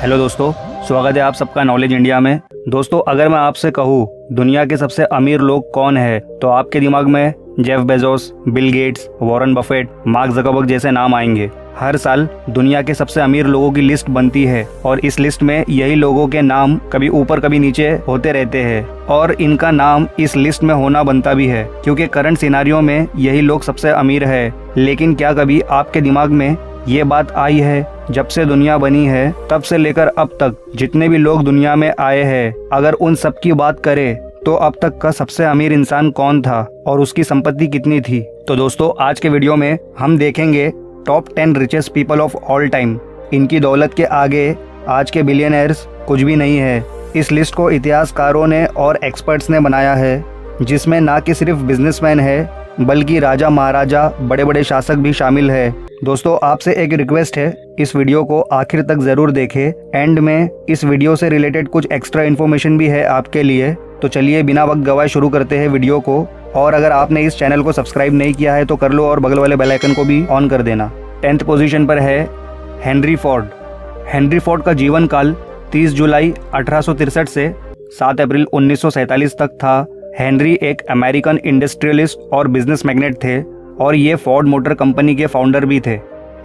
Hello दोस्तों, स्वागत है आप सबका नॉलेज इंडिया में। दोस्तों, अगर मैं आपसे कहूँ दुनिया के सबसे अमीर लोग कौन है तो आपके दिमाग में Jeff Bezos, Bill Gates, Warren Buffett, mark Zuckerberg जैसे नाम आएंगे। हर साल दुनिया के सबसे अमीर लोगों की लिस्ट बनती है और इस लिस्ट में यही लोगों के नाम कभी ऊपर कभी नीचे होते रहते हैं और इनका नाम इस लिस्ट में होना बनता भी है क्योंकि करंट सिनारियों में यही लोग सबसे अमीर है। लेकिन क्या कभी आपके दिमाग में ये बात आई है, जब से दुनिया बनी है तब से लेकर अब तक जितने भी लोग दुनिया में आए हैं, अगर उन सब की बात करें तो अब तक का सबसे अमीर इंसान कौन था और उसकी संपत्ति कितनी थी? तो दोस्तों, आज के वीडियो में हम देखेंगे top 10 richest people of all time. इनकी दौलत के आगे आज के बिलियनर्स कुछ भी नहीं है। इस लिस्ट को इतिहासकारों ने और एक्सपर्ट्स ने बनाया है, जिसमें ना कि सिर्फ बिजनेसमैन है बल्कि राजा, महाराजा, बड़े बड़े शासक भी शामिल है। दोस्तों, आपसे एक रिक्वेस्ट है, इस वीडियो को आखिर तक जरूर देखें। एंड में इस वीडियो से रिलेटेड कुछ एक्स्ट्रा इन्फॉर्मेशन भी है आपके लिए। तो चलिए बिना वक्त गवाए शुरू करते हैं वीडियो को। और अगर आपने इस चैनल को सब्सक्राइब नहीं किया है तो कर लो और बगल वाले बेल आइकन को भी ऑन कर देना। 10th पोजीशन पर है हेनरी फोर्ड। हेनरी फोर्ड का जीवन काल 30 जुलाई 1863 से 7 अप्रैल 1947 तक था। हेनरी एक अमेरिकन इंडस्ट्रियलिस्ट और बिजनेस मैग्नेट थे और ये फोर्ड मोटर कंपनी के फाउंडर भी थे।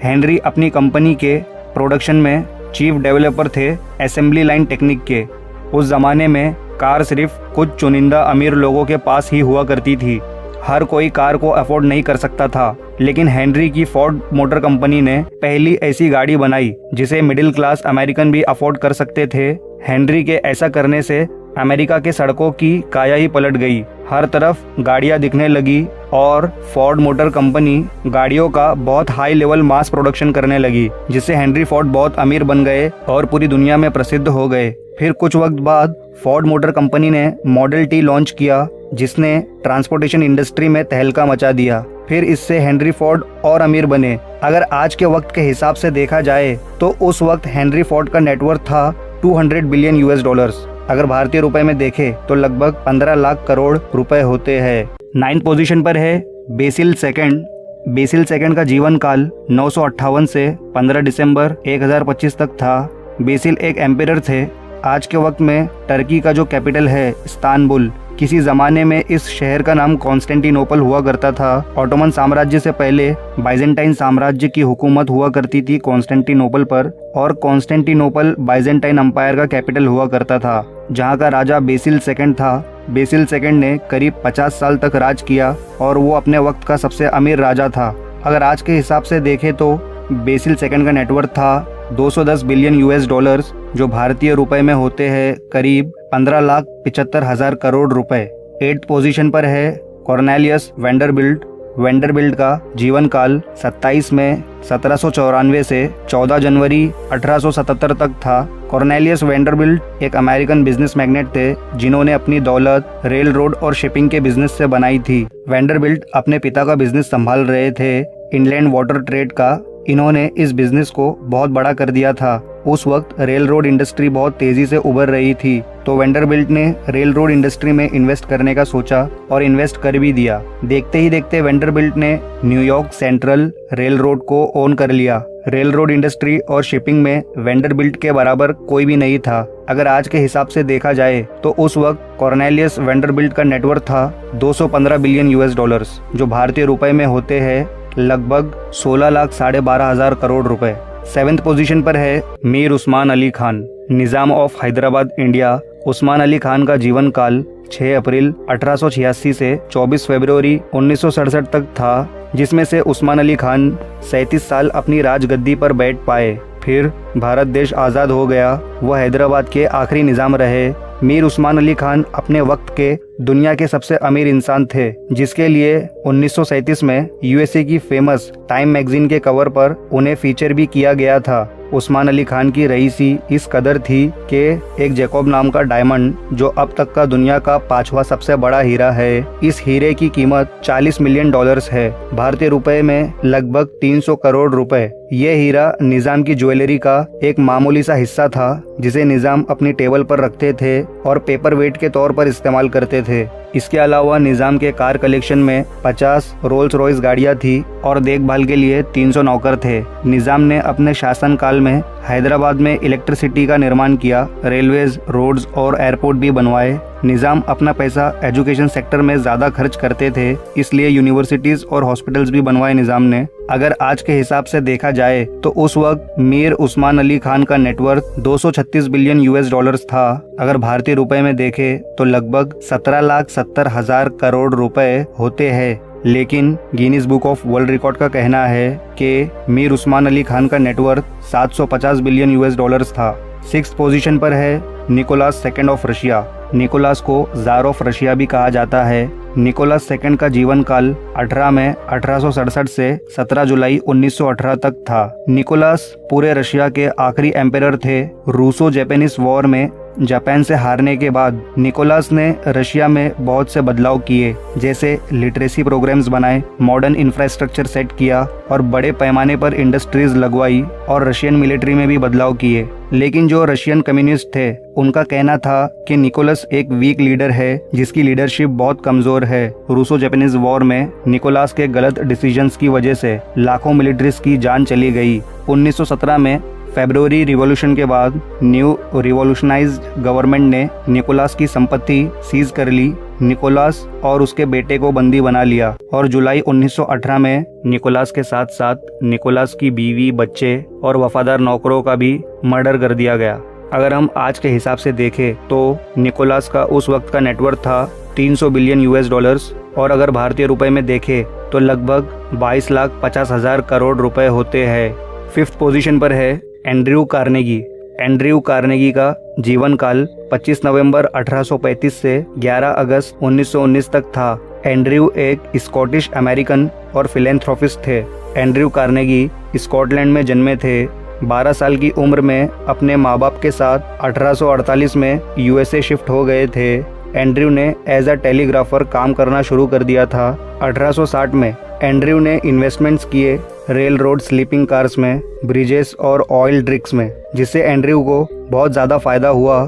हेनरी अपनी कंपनी के प्रोडक्शन में चीफ डेवलपर थे असेंबली लाइन टेक्निक के। उस जमाने में कार सिर्फ कुछ चुनिंदा अमीर लोगों के पास ही हुआ करती थी। हर कोई कार को अफोर्ड नहीं कर सकता था, लेकिन हेनरी की फोर्ड मोटर कंपनी ने पहली ऐसी गाड़ी बनाई जिसे मिडिल क्लास अमेरिकन भी अफोर्ड कर सकते थे। हेनरी के ऐसा करने से अमेरिका के सड़कों की काया ही पलट गई। हर तरफ गाड़ियां दिखने लगी और फोर्ड मोटर कंपनी गाड़ियों का बहुत हाई लेवल मास प्रोडक्शन करने लगी, जिससे हेनरी फोर्ड बहुत अमीर बन गए और पूरी दुनिया में प्रसिद्ध हो गए। फिर कुछ वक्त बाद फोर्ड मोटर कंपनी ने मॉडल टी लॉन्च किया, जिसने ट्रांसपोर्टेशन इंडस्ट्री में तहलका मचा दिया। फिर इससे हेनरी फोर्ड और अमीर बने। अगर आज के वक्त के हिसाब से देखा जाए तो उस वक्त हेनरी फोर्ड का नेटवर्थ था 200 बिलियन US डॉलर्स। अगर भारतीय रुपए में देखें तो लगभग 15 लाख करोड़ रुपए होते हैं। 9th पोजीशन पर है बेसिल सेकंड। बेसिल सेकंड का जीवन काल 958 से 15 दिसंबर 1025 तक था। बेसिल एक एम्परर थे। आज के वक्त में टर्की का जो कैपिटल है इस्तांबुल, किसी जमाने में इस शहर का नाम कॉन्स्टेंटिनोपल हुआ करता था। ऑटोमन साम्राज्य से पहले बाइजेंटाइन साम्राज्य की हुकूमत हुआ करती थी कॉन्स्टेंटिनोपल पर, और कॉन्स्टेंटिनोपल बाइजेंटाइन अम्पायर का कैपिटल हुआ करता था, जहां का राजा बेसिल सेकंड था। बेसिल सेकंड ने करीब 50 साल तक राज किया और वो अपने वक्त का सबसे अमीर राजा था। अगर आज के हिसाब से देखें तो बेसिल सेकंड का नेटवर्थ था 210 बिलियन US डॉलर्स, जो भारतीय रुपए में होते हैं करीब 15,75,000 करोड़ रुपए। 8th पोजीशन पर है कॉर्नेलियस वेंडरबिल्ट। वेंडरबिल्ट का जीवन काल 27 मई 1794 से 14 जनवरी 1877 तक था। कॉर्नेलियस वेंडरबिल्ट एक अमेरिकन बिजनेस मैग्नेट थे, जिन्होंने अपनी दौलत रेल रोड और शिपिंग के बिजनेस से बनाई थी। वेंडरबिल्ट अपने पिता का बिजनेस संभाल रहे थे, इनलैंड वाटर ट्रेड का। इन्होंने इस बिजनेस को बहुत बड़ा कर दिया था। उस वक्त रेल रोड इंडस्ट्री बहुत तेजी से उभर रही थी, तो वेंडरबिल्ट ने रेल रोड इंडस्ट्री में इन्वेस्ट करने का सोचा और इन्वेस्ट कर भी दिया। देखते ही देखते वेंडरबिल्ट ने न्यूयॉर्क सेंट्रल रेल रोड को ओन कर लिया। रेल रोड इंडस्ट्री और शिपिंग में वेंडरबिल्ट के बराबर कोई भी नहीं था। अगर आज के हिसाब से देखा जाए तो उस वक्त कॉर्नेलियस वेंडरबिल्ट का नेटवर्थ था 215 बिलियन US डॉलर्स, जो भारतीय रुपए में होते हैं लगभग 16,12,500 करोड़ रुपए। 7th पोजीशन पर है मीर उस्मान अली खान, निजाम ऑफ हैदराबाद, इंडिया। उस्मान अली खान का जीवन काल 6 अप्रैल 1886 से 24 फरवरी 1967 तक था, जिसमें से उस्मान अली खान 37 साल अपनी राजगद्दी पर बैठ पाए। फिर भारत देश आज़ाद हो गया। वह हैदराबाद के आखिरी निजाम रहे। मीर उस्मान अली खान अपने वक्त के दुनिया के सबसे अमीर इंसान थे, जिसके लिए 1937 में USA की फेमस टाइम मैगजीन के कवर पर उन्हें फीचर भी किया गया था। उस्मान अली खान की रईसी इस कदर थी कि एक जैकब नाम का डायमंड, जो अब तक का दुनिया का 5वां सबसे बड़ा हीरा है, इस हीरे की कीमत 40 मिलियन डॉलर्स है, भारतीय रुपए में लगभग 300 करोड़ रुपए। ये हीरा निजाम की ज्वेलरी का एक मामूली सा हिस्सा था, जिसे निजाम अपनी टेबल पर रखते थे और पेपर वेट के तौर पर इस्तेमाल करते थे। इसके अलावा निज़ाम के कार कलेक्शन में 50 रोल्स रॉयस गाड़ियां थी और देखभाल के लिए 300 नौकर थे। निज़ाम ने अपने शासनकाल में हैदराबाद में इलेक्ट्रिसिटी का निर्माण किया, रेलवेज, रोड्स और एयरपोर्ट भी बनवाए। निज़ाम अपना पैसा एजुकेशन सेक्टर में ज़्यादा खर्च करते थे, इसलिए यूनिवर्सिटीज़ और हॉस्पिटल्स भी बनवाए निज़ाम ने। अगर आज के हिसाब से देखा जाए तो उस वक्त मीर उस्मान अली खान का नेटवर्थ 236 बिलियन यूएस डॉलर्स था। अगर भारतीय रुपए में देखें तो लगभग 17,70,000 करोड़ रुपए होते हैं। लेकिन Guinness book of world record का कहना है कि मीर उस्मान अली खान का नेटवर्थ 750 बिलियन यूएस डॉलर्स था। 6th पोजीशन पर है Nicholas second of Russia. Nicholas को जार ऑफ रशिया भी कहा जाता है। निकोलास सेकंड का जीवन काल 18 मई 1867 से 17 जुलाई 1918 तक था। निकोलास पूरे रशिया के आखिरी एम्परर थे। रूसो जापानीज वॉर में जापान से हारने के बाद निकोलास ने रशिया में बहुत से बदलाव किए, जैसे लिटरेसी प्रोग्राम्स बनाए, मॉडर्न इंफ्रास्ट्रक्चर सेट किया और बड़े पैमाने पर इंडस्ट्रीज लगवाई और रशियन मिलिट्री में भी बदलाव किए। लेकिन जो रशियन कम्युनिस्ट थे उनका कहना था कि निकोलस एक वीक लीडर है जिसकी लीडरशिप बहुत कमजोर है। रूसो जापानीज वॉर में निकोलास के गलत डिसीजंस की वजह से लाखों मिलिट्रीज की जान चली गई। 1917 में फरवरी रिवॉल्यूशन के बाद न्यू रिवॉल्यूशनाइज्ड गवर्नमेंट ने निकोलास की संपत्ति सीज कर ली। निकोलास और उसके बेटे को बंदी बना लिया और जुलाई 1918 में निकोलास के साथ साथ निकोलास की बीवी, बच्चे और वफादार नौकरों का भी मर्डर कर दिया गया। अगर हम आज के हिसाब से देखें तो निकोलास का उस वक्त का नेटवर्थ था 300 बिलियन यूएस डॉलर्स और अगर भारतीय रुपए में देखें तो लगभग 22,50,000 करोड़ रुपए होते हैं। 5th पोजीशन पर है एंड्रयू कार्नेगी। एंड्रयू कार्नेगी का जीवन काल 25 नवंबर 1835 से 11 अगस्त 1919 तक था। एंड्रयू एक स्कॉटिश अमेरिकन और फिलेंथ्रोपिस्ट थे। एंड्रयू कार्नेगी स्कॉटलैंड में जन्मे थे। 12 साल की उम्र में अपने माँ बाप के साथ 1848 में यूएसए शिफ्ट हो गए थे। एंड्रयू ने एज अ टेलीग्राफर काम करना शुरू कर दिया था। 1860 में एंड्रयू ने इन्वेस्टमेंट्स किए रेल रोड, स्लीपिंग कार्स में, ब्रिजेस और ऑयल ड्रिक्स में, जिससे एंड्रयू को बहुत ज़्यादा फायदा हुआ।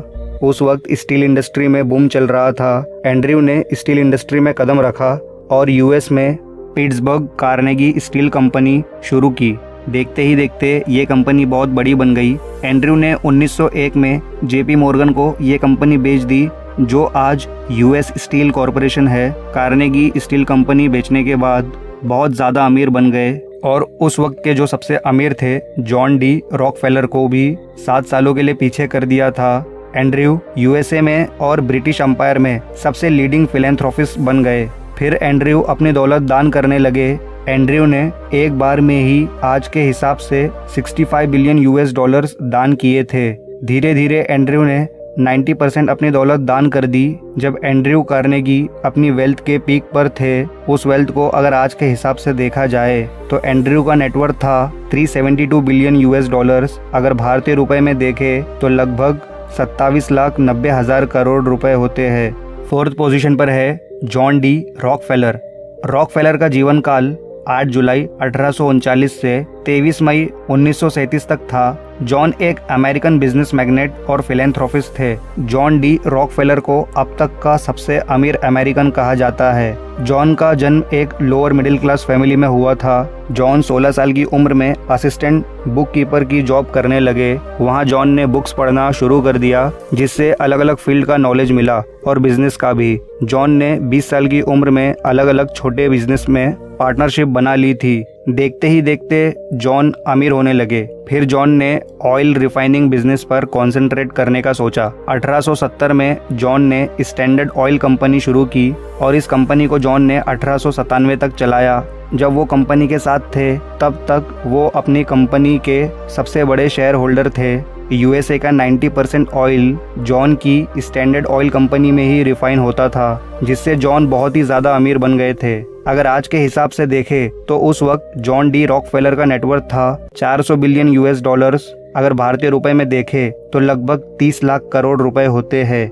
उस वक्त स्टील इंडस्ट्री में बूम चल रहा था। एंड्रयू ने स्टील इंडस्ट्री में कदम रखा और यूएस में पिट्सबर्ग कार्नेगी स्टील कंपनी शुरू की। देखते ही देखते ये कंपनी बहुत बड़ी बन गई। एंड्रयू ने 1901 में जेपी मॉर्गन को ये कंपनी बेच दी, जो आज यूएस स्टील कॉरपोरेशन है। कार्नेगी स्टील कंपनी बेचने के बाद बहुत ज़्यादा अमीर बन गए और उस वक्त के जो सबसे अमीर थे जॉन डी रॉकफेलर को भी 7 सालों के लिए पीछे कर दिया था। एंड्रयू यूएसए में और ब्रिटिश एम्पायर में सबसे लीडिंग फिलेंथ्रोपिस्ट बन गए। फिर एंड्रयू अपनी दौलत दान करने लगे। एंड्रयू ने एक बार में ही आज के हिसाब से 65 बिलियन यूएस डॉलर्स दान किए थे। धीरे धीरे एंड्रयू ने 90% अपनी दौलत दान कर दी। जब एंड्रयू कार्नेगी अपनी वेल्थ के पीक पर थे, उस वेल्थ को अगर आज के हिसाब से देखा जाए तो एंड्रयू का नेटवर्थ था 372 बिलियन यूएस डॉलर्स। अगर भारतीय रुपए में देखें तो लगभग 27,90,000 करोड़ रुपए होते हैं। 4th पोजीशन पर है जॉन डी रॉकफेलर। रॉकफेलर का जीवन काल 8 जुलाई 1839 से 23 मई 1937 तक था। जॉन एक अमेरिकन बिजनेस मैग्नेट और फिलेंथ्रोपिस्ट थे। जॉन डी रॉकफेलर को अब तक का सबसे अमीर अमेरिकन कहा जाता है। जॉन का जन्म एक लोअर मिडिल क्लास फैमिली में हुआ था। जॉन 16 साल की उम्र में असिस्टेंट बुक कीपर की जॉब करने लगे। वहाँ जॉन ने बुक्स पढ़ना शुरू कर दिया, जिससे अलग अलग फील्ड का नॉलेज मिला और बिजनेस का भी। जॉन ने 20 साल की उम्र में अलग अलग छोटे बिजनेस में पार्टनरशिप बना ली थी। देखते ही देखते जॉन अमीर होने लगे। फिर जॉन ने ऑयल रिफाइनिंग बिजनेस पर कंसंट्रेट करने का सोचा। 1870 में जॉन ने स्टैंडर्ड ऑयल कंपनी शुरू की और इस कंपनी को जॉन ने 1897 तक चलाया। जब वो कंपनी के साथ थे तब तक वो अपनी कंपनी के सबसे बड़े शेयर होल्डर थे। यूएसए का 90% ऑयल जॉन की स्टैंडर्ड ऑयल कंपनी में ही रिफाइन होता था, जिससे जॉन बहुत ही ज़्यादा अमीर बन गए थे। अगर आज के हिसाब से देखें तो उस वक्त जॉन डी रॉकफेलर का नेटवर्थ था 400 बिलियन यूएस डॉलर्स। अगर भारतीय रुपए में देखें तो लगभग 30 लाख करोड़ रुपए होते हैं।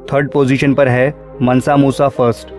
3rd पोजीशन पर है मनसा मूसा फर्स्ट।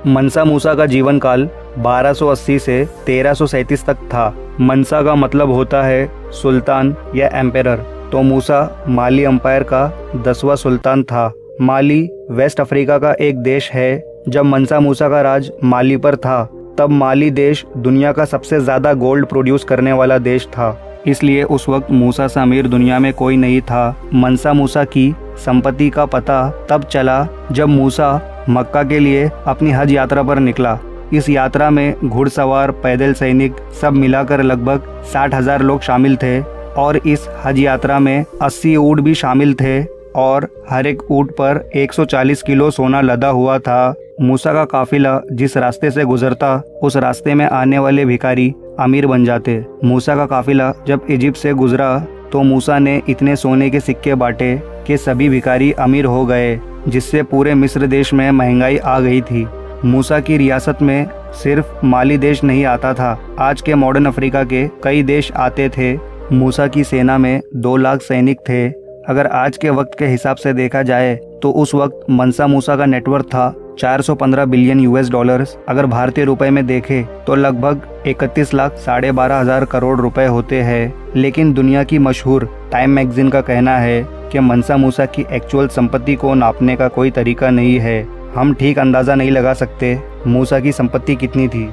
मनसा मूसा का जीवन काल 1280 से 1337 तक था। मनसा का मतलब होता है सुल्तान या एम्पेरर। तो मूसा माली एम्पायर का 10वां सुल्तान था। माली वेस्ट अफ्रीका का एक देश है जब मंसा मूसा का राज माली पर था, तब माली देश दुनिया का सबसे ज़्यादा गोल्ड प्रोड्यूस करने वाला देश था। इसलिए उस वक्त मूसा से अमीर दुनिया में कोई नहीं था। मंसा मूसा की संपत्ति का पता तब चला जब मूसा मक्का के लिए अपनी हज यात्रा पर निकला। इस यात्रा में घुड़सवार, पैदल सैनिक सब मिलाकर लगभग 60,000 लोग शामिल थे और इस हज यात्रा में 80 ऊँट भी शामिल थे और हर एक ऊँट पर 140 किलो सोना लदा हुआ था। मूसा का काफिला जिस रास्ते से गुजरता, उस रास्ते में आने वाले भिखारी अमीर बन जाते। मूसा का काफिला जब इजिप्ट से गुजरा तो मूसा ने इतने सोने के सिक्के बांटे कि सभी भिखारी अमीर हो गए, जिससे पूरे मिस्र देश में महंगाई आ गई थी। मूसा की रियासत में सिर्फ माली देश नहीं आता था, आज के मॉडर्न अफ्रीका के कई देश आते थे। मूसा की सेना में 2 लाख सैनिक थे। अगर आज के वक्त के हिसाब से देखा जाए तो उस वक्त मंसा मूसा का नेटवर्थ था 415 बिलियन $। अगर भारतीय रुपए में देखें तो लगभग 31 लाख 12,500 करोड़ रुपए होते हैं। लेकिन दुनिया की मशहूर टाइम मैगजीन का कहना है कि मंसा मूसा की एक्चुअल संपत्ति को नापने का कोई तरीका नहीं है। हम ठीक अंदाज़ा नहीं लगा सकते मूसा की संपत्ति कितनी थी।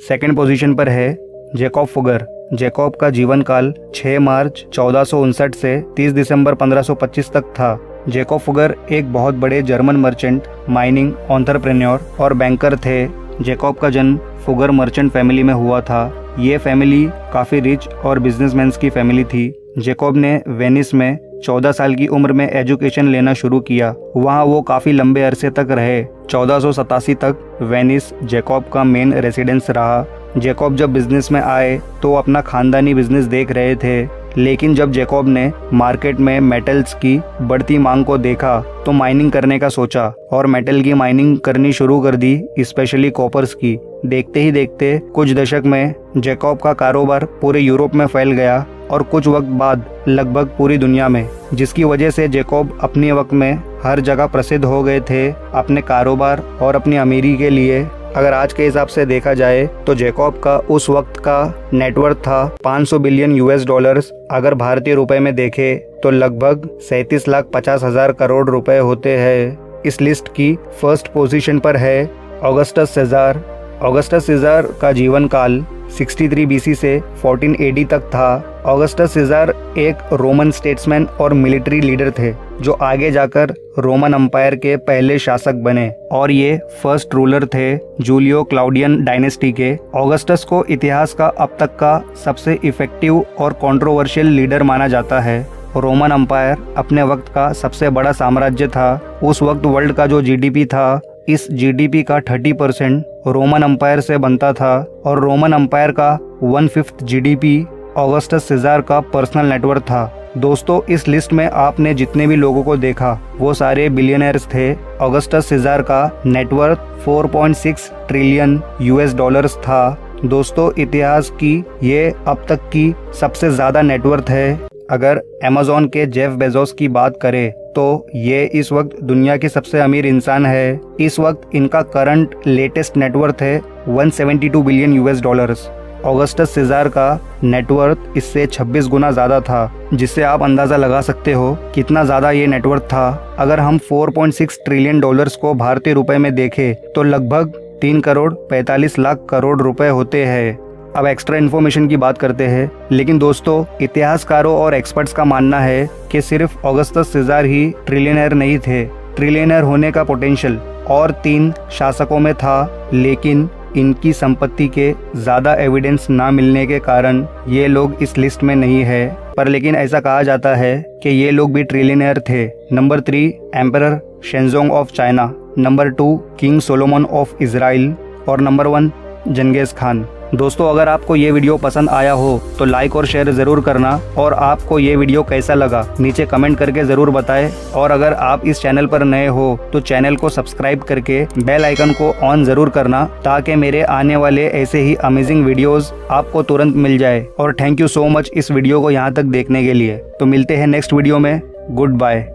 सेकंड पोजीशन पर है जैकब फुगर। जैकब का जीवन काल 6 मार्च 1459 से 30 दिसंबर 1525 तक था। जैकब फुगर एक बहुत बड़े जर्मन मर्चेंट, माइनिंग, एंटरप्रेन्योर और बैंकर थे। जैकब का जन्म फुगर मर्चेंट फैमिली में हुआ था। ये फैमिली काफ़ी रिच और बिजनेसमैन की फैमिली थी। जैकब ने वेनिस में 14 साल की उम्र में एजुकेशन लेना शुरू किया। वहाँ वो काफ़ी लंबे अरसे तक रहे। 1487 तक वेनिस जैकब का मेन रेसिडेंस रहा। जैकब जब बिजनेस में आए तो अपना खानदानी बिजनेस देख रहे थे, लेकिन जब जैकब ने मार्केट में मेटल्स की बढ़ती मांग को देखा तो माइनिंग करने का सोचा और मेटल की माइनिंग करनी शुरू कर दी, स्पेशली कॉपर्स की। देखते ही देखते कुछ दशक में जैकब का कारोबार पूरे यूरोप में फैल गया और कुछ वक्त बाद लगभग पूरी दुनिया में, जिसकी वजह से जैकब अपने वक्त में हर जगह प्रसिद्ध हो गए थे अपने कारोबार और अपनी अमीरी के लिए। अगर आज के हिसाब से देखा जाए तो जैकब का उस वक्त का नेटवर्थ था 500 बिलियन $। अगर भारतीय रुपए में देखें तो लगभग 37,50,000 करोड़ रुपए होते हैं। इस लिस्ट की फर्स्ट पोजीशन पर है ऑगस्टस सीज़र। ऑगस्टस सीज़र का जीवन काल 63 BC से 14 AD तक था। ऑगस्टस सीज़र एक रोमन स्टेट्समैन और मिलिट्री लीडर थे जो आगे जाकर रोमन एम्पायर के पहले शासक बने और ये फर्स्ट रूलर थे जूलियो क्लाउडियन डायनेस्टी के। ऑगस्टस को इतिहास का अब तक का सबसे इफेक्टिव और कंट्रोवर्शियल लीडर माना जाता है। रोमन एम्पायर अपने वक्त का सबसे बड़ा साम्राज्य था। उस वक्त वर्ल्ड का जो GDP था, इस GDP का 30% रोमन एम्पायर से बनता था और रोमन एम्पायर का 1/5 GDP ऑगस्टस सीज़र का पर्सनल नेटवर्थ था। दोस्तों, इस लिस्ट में आपने जितने भी लोगों को देखा वो सारे बिलियनर्स थे। ऑगस्टस सीज़र का नेटवर्थ 4.6 ट्रिलियन $। था। दोस्तों, इतिहास की ये अब तक की सबसे ज़्यादा नेटवर्थ है। अगर अमेज़न के जेफ बेजोस की बात करें तो ये इस वक्त दुनिया के सबसे अमीर इंसान है। इस वक्त इनका करंट लेटेस्ट नेटवर्थ है 172 बिलियन $। ऑगस्टस सीज़र का नेटवर्थ इससे 26 गुना ज़्यादा था, जिससे आप अंदाज़ा लगा सकते हो कितना ज़्यादा ये नेटवर्थ था। अगर हम 4.6 ट्रिलियन $, को भारतीय रुपए में देखें तो लगभग 3 करोड़ 45 लाख करोड़ रुपए होते हैं। अब एक्स्ट्रा इन्फॉर्मेशन की बात करते हैं, लेकिन दोस्तों, इतिहासकारों और एक्सपर्ट्स का मानना है कि सिर्फ ऑगस्टस सीज़र ही ट्रिलियनर नहीं थे। ट्रिलियनर होने का पोटेंशियल और 3 शासकों में था, लेकिन इनकी संपत्ति के ज़्यादा एविडेंस ना मिलने के कारण ये लोग इस लिस्ट में नहीं है। पर लेकिन ऐसा कहा जाता है कि ये लोग भी ट्रिलियनर थे। Number 3 emperor Shenzong of China, number 2 king Solomon of Israel और नंबर 1 जंगेज खान। दोस्तों, अगर आपको ये वीडियो पसंद आया हो तो लाइक और शेयर ज़रूर करना और आपको ये वीडियो कैसा लगा नीचे कमेंट करके ज़रूर बताएं। और अगर आप इस चैनल पर नए हो तो चैनल को सब्सक्राइब करके बेल आइकन को ऑन ज़रूर करना, ताकि मेरे आने वाले ऐसे ही अमेजिंग वीडियोस आपको तुरंत मिल जाए। और थैंक यू सो मच इस वीडियो को यहाँ तक देखने के लिए। तो मिलते हैं नेक्स्ट वीडियो में। Good bye.